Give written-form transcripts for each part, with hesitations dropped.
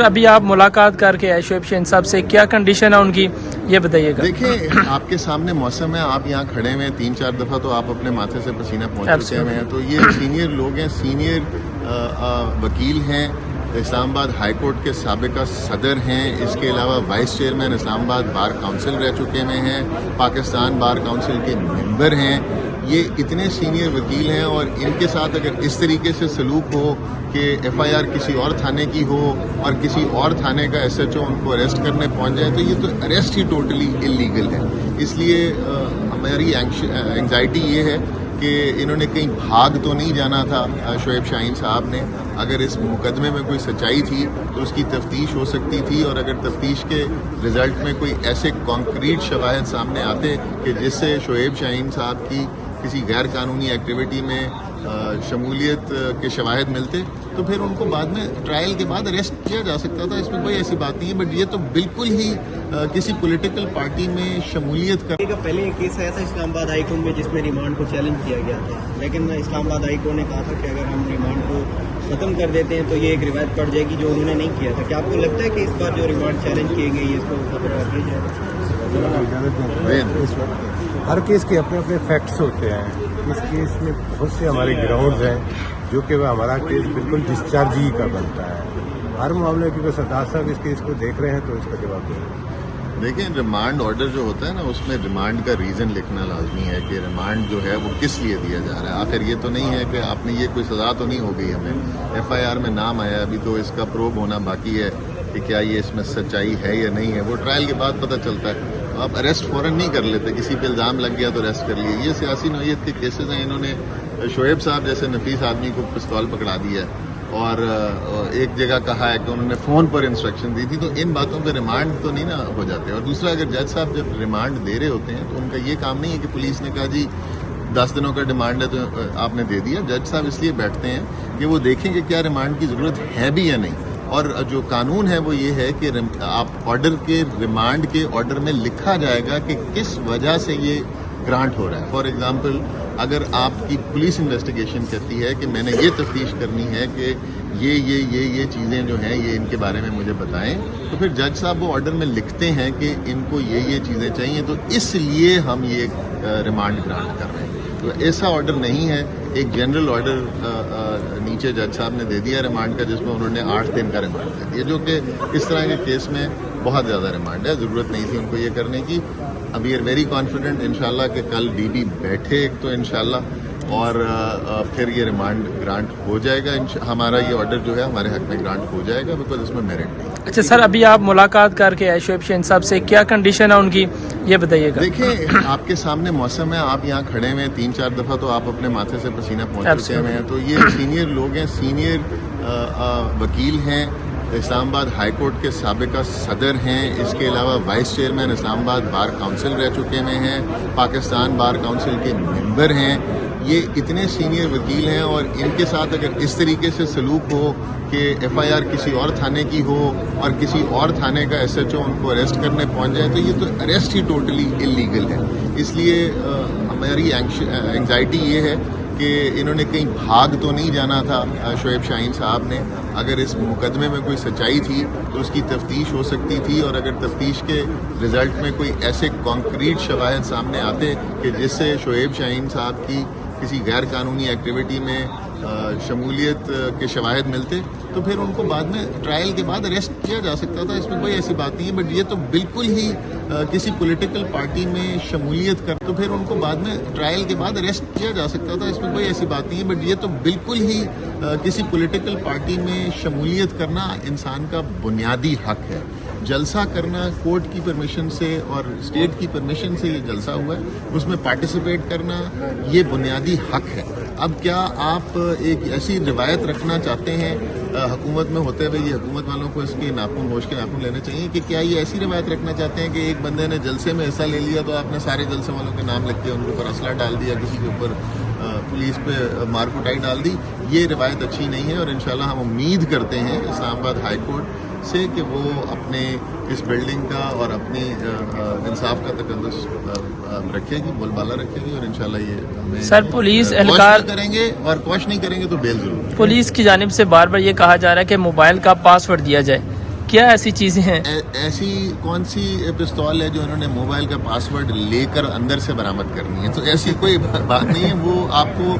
ابھی آپ ملاقات کر کے شعیب شاہین صاحب سے، کیا کنڈیشن ہے ان کی یہ بتائیے گا؟ دیکھیں آپ کے سامنے موسم ہے، آپ یہاں کھڑے ہوئے 3-4 دفعہ تو آپ اپنے ماتھے سے پسینہ پہنچ چکے ہوئے ہیں. تو یہ سینئر لوگ ہیں، سینئر وکیل ہیں، اسلام آباد ہائی کورٹ کے سابقہ صدر ہیں، اس کے علاوہ وائس چیئرمین اسلام آباد بار کونسل رہ چکے ہوئے ہیں، پاکستان بار کونسل کے ممبر ہیں. یہ اتنے سینئر وکیل ہیں اور ان کے ساتھ اگر اس طریقے سے سلوک ہو کہ ایف آئی آر کسی اور تھانے کی ہو اور کسی اور تھانے کا ایس ایچ او ان کو اریسٹ کرنے پہنچ جائے تو یہ تو اریسٹ ہی ٹوٹلی انلیگل ہے. اس لیے ہماری انگزائٹی یہ ہے کہ انہوں نے کہیں بھاگ تو نہیں جانا تھا شعیب شاہین صاحب نے. اگر اس مقدمے میں کوئی سچائی تھی تو اس کی تفتیش ہو سکتی تھی، اور اگر تفتیش کے رزلٹ میں کوئی ایسے کانکریٹ شواہد سامنے آتے کہ جس سے شعیب شاہین صاحب کی کسی غیر قانونی ایکٹیویٹی میں شمولیت کے شواہد ملتے تو پھر ان کو بعد میں ٹرائل کے بعد اریسٹ کیا جا سکتا تھا. اس میں کوئی ایسی بات نہیں ہے. بٹ یہ تو بالکل ہی کسی پولیٹیکل پارٹی میں شمولیت کا پہلے ایک کیس آیا تھا اسلام آباد ہائی کورٹ میں جس میں ریمانڈ کو چیلنج کیا گیا تھا، لیکن اسلام آباد ہائی کورٹ نے کہا تھا کہ اگر ہم ریمانڈ کو ختم کر دیتے ہیں تو یہ ایک روایت پڑ جائے گی جو انہوں نے نہیں کیا تھا. کیا آپ کو لگتا ہے کہ اس بار جو ریمانڈ چیلنج کی گئی ہے اس کو ختم کر دیا جائے؟ ہر کیس کے اپنے اپنے فیکٹس ہوتے ہیں. اس کیس میں بہت سے ہمارے گراؤنڈز ہیں جو کہ ہمارا کیس بالکل ڈسچارج ہی کا بنتا ہے. ہر معاملے کی سردار صاحب اس کیس کو دیکھ رہے ہیں تو اس کا جواب دیں. دیکھیں ریمانڈ آرڈر جو ہوتا ہے نا اس میں ریمانڈ کا ریزن لکھنا لازمی ہے کہ ریمانڈ جو ہے وہ کس لیے دیا جا رہا ہے. آخر یہ تو نہیں ہے کہ آپ نے یہ کوئی سزا تو نہیں ہو گئی ہمیں. ایف آئی آر میں نام آیا، ابھی تو اس کا پروب ہونا باقی ہے کہ کیا یہ اس میں سچائی ہے یا نہیں ہے. وہ ٹرائل کے بعد پتہ چلتا ہے. آپ اریسٹ فوراً نہیں کر لیتے، کسی پہ الزام لگ گیا تو اریسٹ کر لیے. یہ سیاسی نوعیت کے کیسز ہیں. انہوں نے شعیب صاحب جیسے نفیس آدمی کو پستول پکڑا دیا ہے اور ایک جگہ کہا ہے کہ انہوں نے فون پر انسٹرکشن دی تھی. تو ان باتوں پہ ریمانڈ تو نہیں نا ہو جاتے. اور دوسرا، اگر جج صاحب جب ریمانڈ دے رہے ہوتے ہیں تو ان کا یہ کام نہیں ہے کہ پولیس نے کہا جی 10 دنوں کا ڈیمانڈ ہے تو آپ نے دے دیا. جج صاحب اس لیے بیٹھتے ہیں کہ وہ دیکھیں کہ کیا ریمانڈ کی ضرورت ہے بھی یا نہیں. اور جو قانون ہے وہ یہ ہے کہ آپ آرڈر کے ریمانڈ کے آرڈر میں لکھا جائے گا کہ کس وجہ سے یہ گرانٹ ہو رہا ہے. فار ایگزامپل، اگر آپ کی پولیس انویسٹیگیشن کہتی ہے کہ میں نے یہ تفتیش کرنی ہے کہ یہ چیزیں جو ہیں یہ ان کے بارے میں مجھے بتائیں، تو پھر جج صاحب وہ آرڈر میں لکھتے ہیں کہ ان کو یہ چیزیں چاہیے تو اس لیے ہم یہ ریمانڈ گرانٹ کر رہے ہیں. تو ایسا آرڈر نہیں ہے. ایک جنرل آرڈر نیچے جج صاحب نے دے دیا ریمانڈ کا جس میں انہوں نے 8 دن کا ریمانڈ دے دیا، جو کہ اس طرح کے کیس میں بہت زیادہ ریمانڈ ہے. ضرورت نہیں تھی ان کو یہ کرنے کی. وی آر ویری کانفیڈنٹ انشاءاللہ کہ کل ڈی بی بیٹھے ایک تو انشاءاللہ اور پھر یہ ریمانڈ گرانٹ ہو جائے گا. ہمارا یہ آرڈر جو ہے ہمارے حق میں گرانٹ ہو جائے گا بیکاز اس میں میرٹ نہیں. اچھا سر، ابھی آپ ملاقات کر کے شعیب شاہین صاحب سے، کیا کنڈیشن ہے ان کی یہ بتائیے گا؟ دیکھیں آپ کے سامنے موسم ہے، آپ یہاں کھڑے ہوئے 3-4 دفعہ تو آپ اپنے ماتھے سے پسینہ پہنچ چکے ہوئے ہیں. تو یہ سینئر لوگ ہیں، سینئر وکیل ہیں، اسلام آباد ہائی کورٹ کے سابقہ صدر ہیں. اس کے علاوہ وائس چیئرمین اسلام آباد بار کونسل رہ چکے ہوئے ہیں، پاکستان بار کونسل کے ممبر ہیں. یہ اتنے سینئر وکیل ہیں اور ان کے ساتھ اگر اس طریقے سے سلوک ہو کہ ایف آئی آر کسی اور تھانے کی ہو اور کسی اور تھانے کا ایس ایچ او ان کو اریسٹ کرنے پہنچ جائے تو یہ تو اریسٹ ہی ٹوٹلی انلیگل ہے. اس لیے ہماری انگزائٹی یہ ہے کہ انہوں نے کہیں بھاگ تو نہیں جانا تھا شعیب شاہین صاحب نے. اگر اس مقدمے میں کوئی سچائی تھی تو اس کی تفتیش ہو سکتی تھی، اور اگر تفتیش کے رزلٹ میں کوئی ایسے کانکریٹ شواہد سامنے آتے کہ جس سے شعیب شاہین صاحب کی کسی غیر قانونی ایکٹیویٹی میں شمولیت کے شواہد ملتے تو پھر ان کو بعد میں ٹرائل کے بعد اریسٹ کیا جا سکتا تھا. اس میں کوئی ایسی بات نہیں ہے. بٹ یہ تو بالکل ہی کسی پولیٹیکل پارٹی میں شمولیت کر تو پھر ان کو بعد میں ٹرائل کے بعد اریسٹ کیا جا سکتا تھا. اس میں کوئی ایسی بات نہیں ہے. بٹ یہ تو بالکل ہی کسی پولیٹیکل پارٹی میں شمولیت کرنا انسان کا بنیادی حق ہے. جلسہ کرنا کورٹ کی پرمیشن سے اور اسٹیٹ کی پرمیشن سے یہ جلسہ ہوا ہے، اس میں پارٹیسپیٹ کرنا یہ بنیادی حق ہے. اب کیا آپ ایک ایسی روایت رکھنا چاہتے ہیں حکومت میں ہوتے ہوئے؟ یہ حکومت والوں کو اس کے ناخن ہوش کے ناخن لینے چاہیے کہ کیا یہ ایسی روایت رکھنا چاہتے ہیں کہ ایک بندے نے جلسے میں حصہ لے لیا تو آپ نے سارے جلسے والوں کے نام لکھ کے ان کے اوپر اسلحہ ڈال دیا، کسی کے اوپر پولیس پہ مار کٹائی ڈال دی؟ یہ روایت اچھی نہیں ہے. اور انشاءاللہ ہم امید کرتے ہیں اسلام آباد ہائی کورٹ سے کہ وہ اپنے اس بلڈنگ کا اور اپنی انصاف کا تقدس رکھے گی، بول بالا رکھے گی. اور انشاءاللہ یہ ہمیں سر پولیس اہلکار کریں گے اور کوشش نہیں کریں گے تو بیل ضرور. پولیس کی جانب سے بار بار یہ کہا جا رہا ہے کہ موبائل کا پاس ورڈ دیا جائے. کیا ایسی چیزیں ہیں؟ ایسی کون سی پستول ہے جو انہوں نے موبائل کا پاسورڈ لے کر اندر سے برآمد کرنی ہے؟ تو ایسی کوئی بات نہیں ہے. وہ آپ کو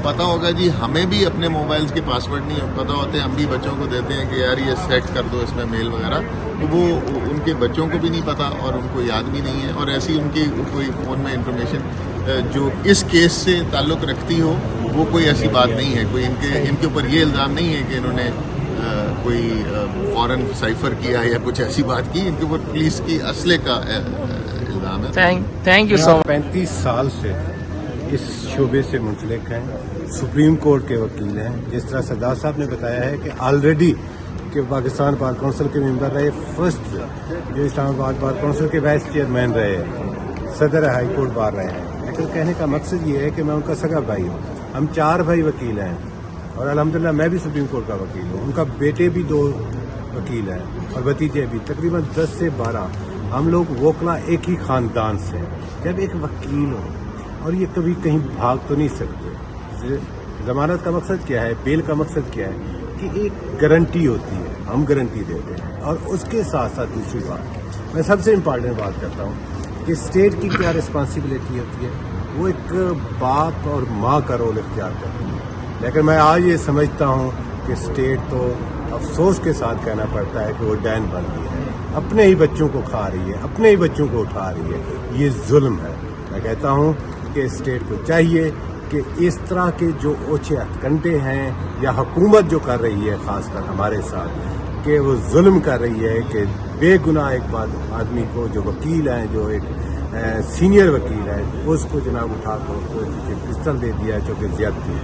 پتا ہوگا جی. ہمیں بھی اپنے موبائلز کے پاسورڈ نہیں پتا ہوتے. ہم بھی بچوں کو دیتے ہیں کہ یار یہ سیٹ کر دو اس میں میل وغیرہ. تو وہ ان کے بچوں کو بھی نہیں پتا اور ان کو یاد بھی نہیں ہے. اور ایسی ان کی کوئی فون میں انفارمیشن جو اس کیس سے تعلق رکھتی ہو وہ کوئی ایسی بات نہیں ہے. کوئی ان کے اوپر یہ الزام نہیں ہے کہ انہوں نے کوئی فورن سائفر کیا یا کچھ ایسی بات کی. ان کے اوپر پولیس کی اسلحے کا الزام ہے. تھینک یو سو مچ. 35 سال سے اس شعبے سے منسلک ہیں. سپریم کورٹ کے وکیل ہیں. جس طرح سردار صاحب نے بتایا ہے کہ آلریڈی کہ پاکستان بار کونسل کے ممبر رہے, فرسٹ جو اسلام آباد بار کونسل کے وائس چیئرمین رہے, صدر ہائی کورٹ بار رہے ہیں. لیکن کہنے کا مقصد یہ ہے کہ میں ان کا سگا بھائی ہوں. ہم 4 بھائی وکیل ہیں اور الحمدللہ میں بھی سپریم کورٹ کا وکیل ہوں. ان کا بیٹے بھی 2 وکیل ہیں اور بھتیجے بھی. تقریباً 10 سے 12 ہم لوگ وکلا ایک ہی خاندان سے. جب ایک وکیل ہو اور یہ کبھی کہیں بھاگ تو نہیں سکتے. ضمانت کا مقصد کیا ہے, بیل کا مقصد کیا ہے کہ ایک گارنٹی ہوتی ہے, ہم گارنٹی دیتے ہیں. اور اس کے ساتھ ساتھ دوسری بات میں سب سے امپارٹنٹ بات کرتا ہوں کہ اسٹیٹ کی کیا رسپانسبلٹی ہوتی ہے. وہ ایک باپ اور ماں کا رول اختیار کرتی ہے. لیکن میں آج یہ سمجھتا ہوں کہ اسٹیٹ تو افسوس کے ساتھ کہنا پڑتا ہے کہ وہ ڈین بن گئی ہے, اپنے ہی بچوں کو کھا رہی ہے, اپنے ہی بچوں کو اٹھا رہی ہے. یہ ظلم ہے. میں کہتا ہوں کہ اسٹیٹ کو چاہیے کہ اس طرح کے جو اوچھے ہتھکنڈے ہیں یا حکومت جو کر رہی ہے خاص کر ہمارے ساتھ کہ وہ ظلم کر رہی ہے کہ بے گناہ ایک آدمی کو جو وکیل ہیں, جو ایک سینئر وکیل ہے, اس کو جناب اٹھا کر پستل دے دیا جو کہ زیادتی ہے.